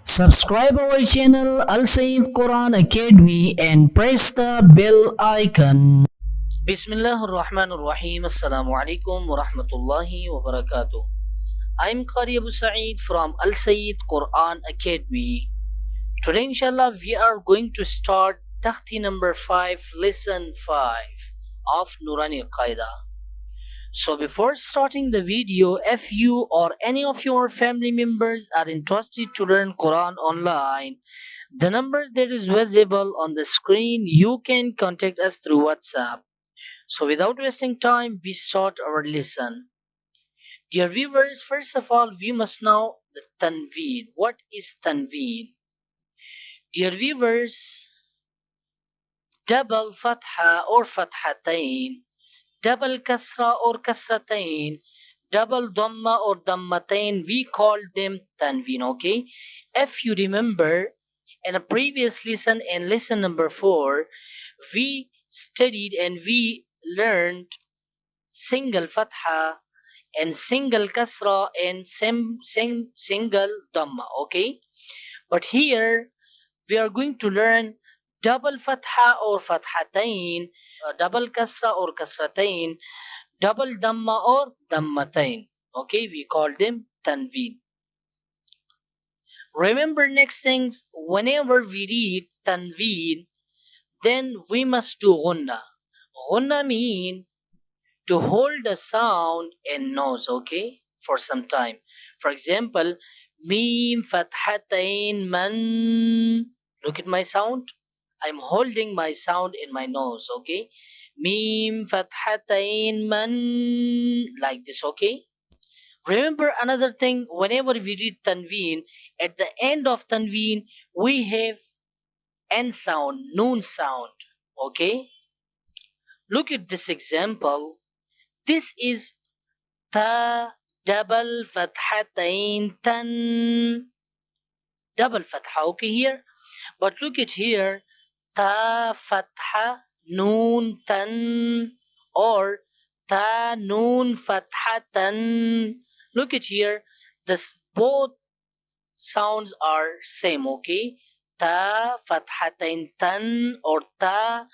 Subscribe our channel Al Sayyid Quran Academy and press the bell icon. Bismillah ar-Rahman ar-Rahim. Assalamu alaikum wa rahmatullahi wa barakatuh. I'm Qari Abu Sa'id from Al Sayyid Quran Academy. Today inshallah we are going to start Takhti number 5, lesson 5 of Nurani Qaida. So before starting the video, if you or any of your family members are interested to learn Quran online, the number that is visible on the screen, you can contact us through WhatsApp. So without wasting time, we start our lesson. Dear viewers, first of all, we must know the tanween. What is tanween? Dear viewers, double fatha or fathatain, double kasra or kasratain, double dhamma or dhammatain, we call them tanween, okay? If you remember, in a previous lesson, in lesson number 4, we studied and we learned single fatha and single kasra and single dhamma, okay? But here, we are going to learn double fatha or fathatain, double kasra or kasratain, double dhamma or dhammatain. Okay, we call them tanween. Remember next things, whenever we read tanween, then we must do ghunna. Ghunna mean to hold a sound in nose, okay, for some time. For example, mim fathatain man. Look at my sound. I'm holding my sound in my nose, okay? Mim fathatain man, like this, okay? Remember another thing, whenever we read tanween, at the end of tanween, we have n sound, noon sound, okay? Look at this example. This is ta double fathatain tan. Double fatha, okay here? But look at here, ta fatha noon tan or ta noon fatha tan. Look at here, this both sounds are same, okay? Ta fathatain tan or ta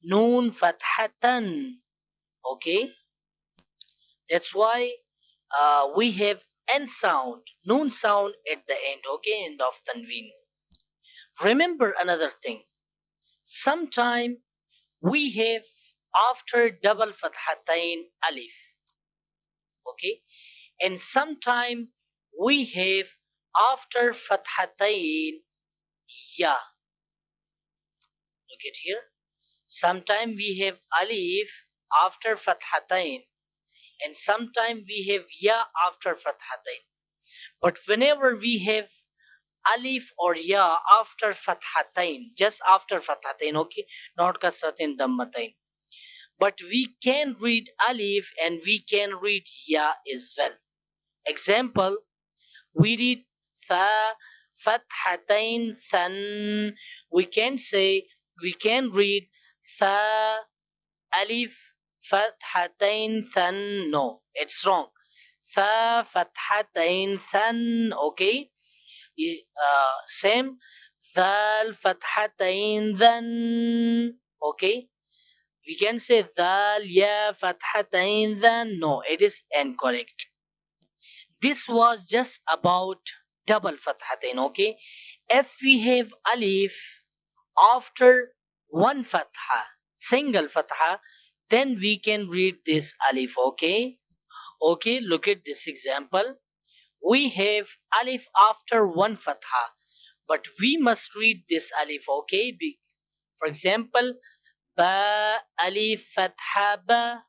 noon fathatan, okay? That's why we have n sound, noon sound at the end, okay? End of tanween. Remember another thing. Sometime we have after double fathatain alif, okay, and sometime we have after fathatain ya. Look at here. Sometime we have alif after fathatain and sometime we have ya after fathatain. But whenever we have alif or ya after fathatain, just after fathatain, okay, not kasratain dhammatain, but we can read alif and we can read ya as well. Example, we read tha fathatain than. We can say, we can read tha alif fathatain than. No, it's wrong. Tha fathatain than, okay? Same, dhal fathatain dhan, okay? We can say dhal ya fathatain dhan. No, it is incorrect. This was just about double fathatain, okay? If we have alif after one fatha, single fatha, then we can read this alif, okay? Okay, look at this example. We have alif after one fatha, but we must read this alif, okay? For example, ba alif fatha ba.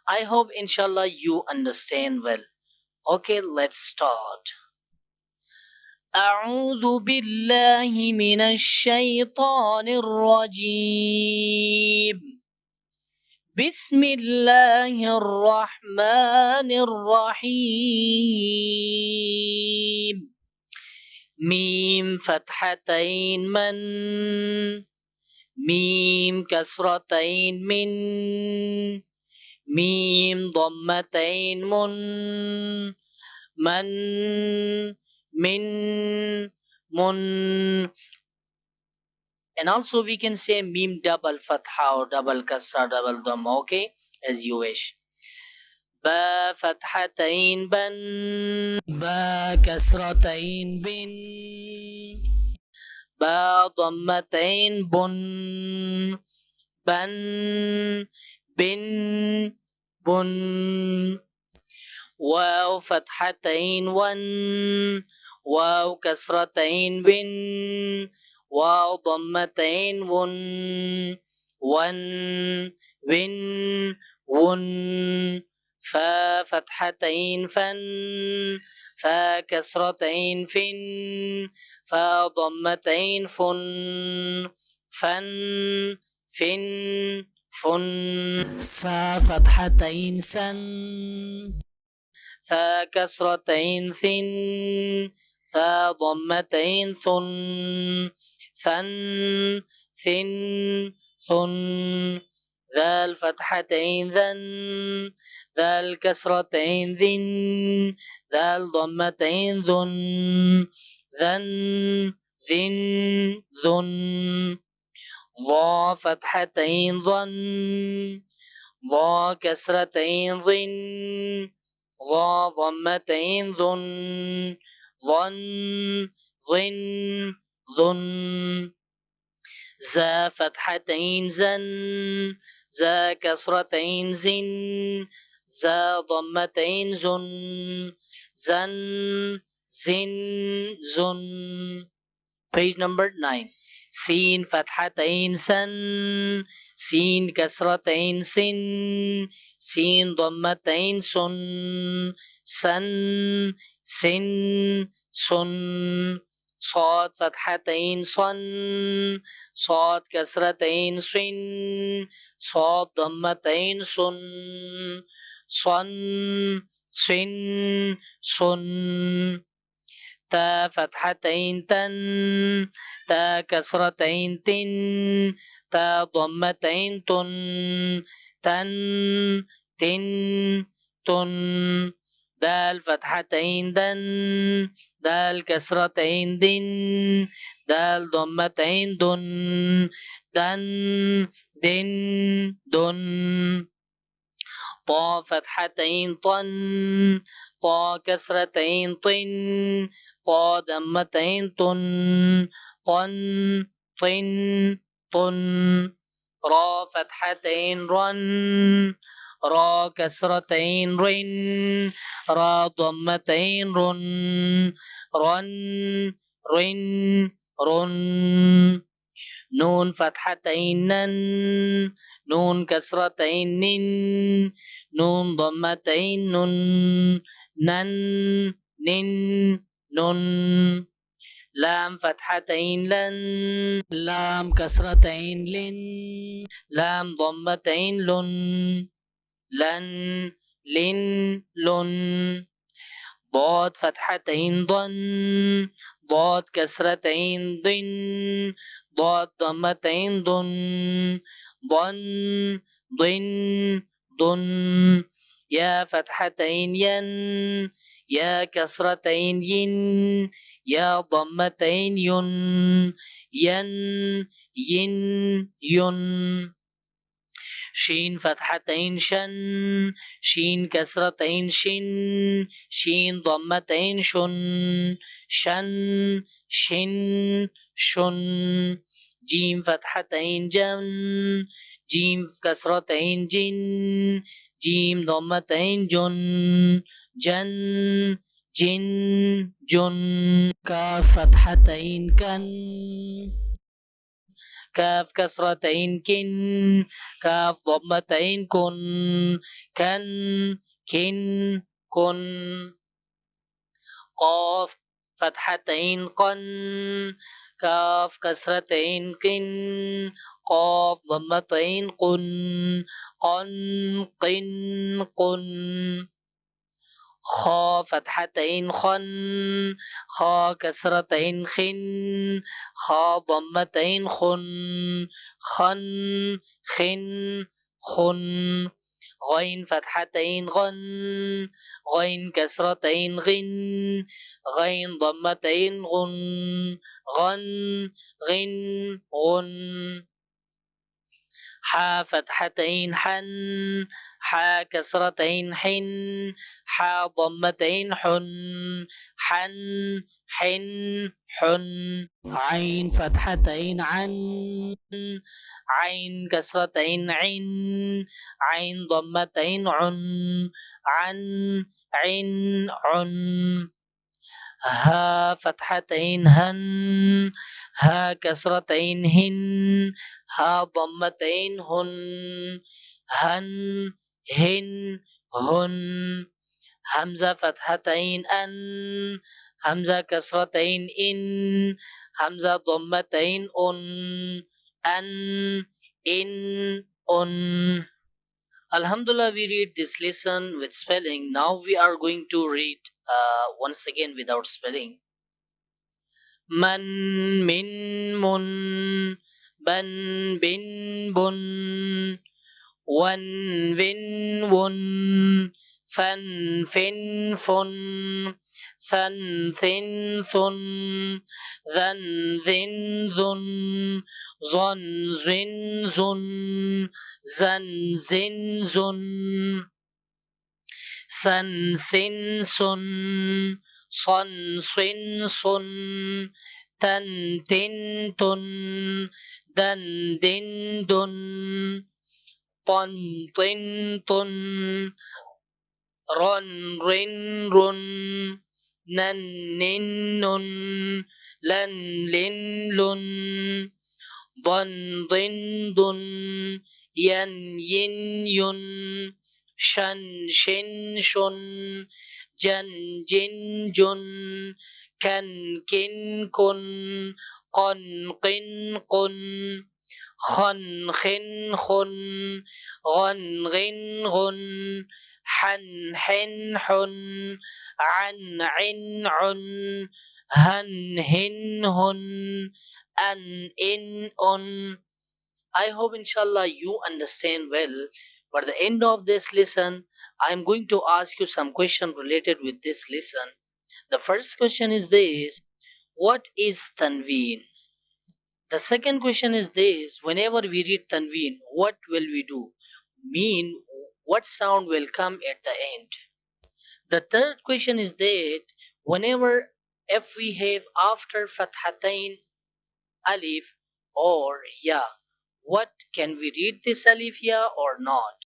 I hope inshallah you understand well. Okay, let's start. أعوذ بالله من الشيطان الرجيم. بسم الله الرحمن الرحيم. ميم فتحتين من، ميم كسرتين من، ميم ضمتين من، min, mun. And also we can say mim double fatha or double kasra, double dhamma, okay, as you wish. با فتحتين بن با كسرتين بن با ضمتين بن بن بن بن واو فتحتين ون واو كسرتين بن واو ضمتين ون ون ون ون فا فتحتين فن فا كسرتين فن فا ضمتين فن فن فن فن سا فتحتين سن ثا كسرتين ثن ثا ضمتين ثن ثن ثن ثن ذا الفتحتين ذن ذا الكسرتين ذن ذا الضمتين ذن ذن ذن ذن ضا فتحتين ظن ضا كسرتين ظن ضا ضمتين ظن ظن ظن ظن زا فتحتين زن زا كسرتين زن زا ضمتين زن زن زن زن. Page number 9. سين فتحتين سن سين كسرتين سن سين ضمتين سن سن سن سن صاد فتحتين صن صاد كسرتين صن صاد ضمتين صن صن صن صن تا فتحتين تن تا كسرتين تن تا ضمتين تن تن تن تن دال فتحتين دن دال كسرتين دن دال ضمتين دن دن دن دن طا فتحتين طن طا كسرتين طن طا ضمتين طن طن طن طن را فتحتين رن را كسرتين رن را ضمتين رن رن رن رن نون فتحتين نن نون كسرتين نن نون ضمتين نن نن نن نن لام فتحتين لن لام كسرتين لن لام ضمتين لن لن لن لن ضاد فتحتين ضن ضاد كسرتين ضن ضاد ضمتين ضن ضن ضن ضن يا فتحتين ين يا كسرتين ين يا ضمتين ين ين ين ين شين فتحتين شن شين كسرتين شن شين ضمتين شن شن شن شن جيم فتحتين جن جيم كسرتين جن جيم ضمتين جن جن جن جن كاف فتحتين كن كاف كسرتين كن كاف ضمتين كن كن كن كن قاف فتحتين قن كاف كسرتين كن قاف ضمتين قن قن قن قن خا فتحتين خن خا كسرتين خن خا ضمتين خن خن خن خن غين فتحتين غن غين كسرتين غن غين ضمتين غن غن غن غن حا فتحتين حن حا كسرتين حن حا ضمتين حن حن حن حن عين فتحتين عن عين كسرتين عين عين ضمتين عن عن عن عن ها فتحتين هن ها كسرتين هن ها ضمتين هن هن هن هن همزة فتحتين أن همزة كسرتين إن همزة ضمتين أن إن أن. Alhamdulillah, we read this lesson with spelling. Now we are going to read once again without spelling. Man, min, mun, ban, bin, bun, wan, win, wun, fan, fin, fun, than, thin, thun, than, thin, thun, zon, zin, zun, zan, zin, zun, san, sin, sun, son, swin, sun, tan, tin, tun, dan, din, dun, ton, tin, tun, ron, rin, run, nan, nin, nun, lan, lin, lun, don, din, dun, yan, yin, yun, shan, shin, shun, jan, jin, jun, kan, kin, kun, qon, qin, qun, خن خن خن غن غن غن حن حن حن عن عن عن هن هن هن أن إن أن. I hope inshallah you understand well. But at the end of this lesson, I am going to ask you some question related with this lesson. The first question is this: what is tanween? The second question is this: whenever we read tanween, what will we do? Mean, what sound will come at the end? The third question is that whenever if we have after fathatain alif or ya, what can we read this alif ya or not?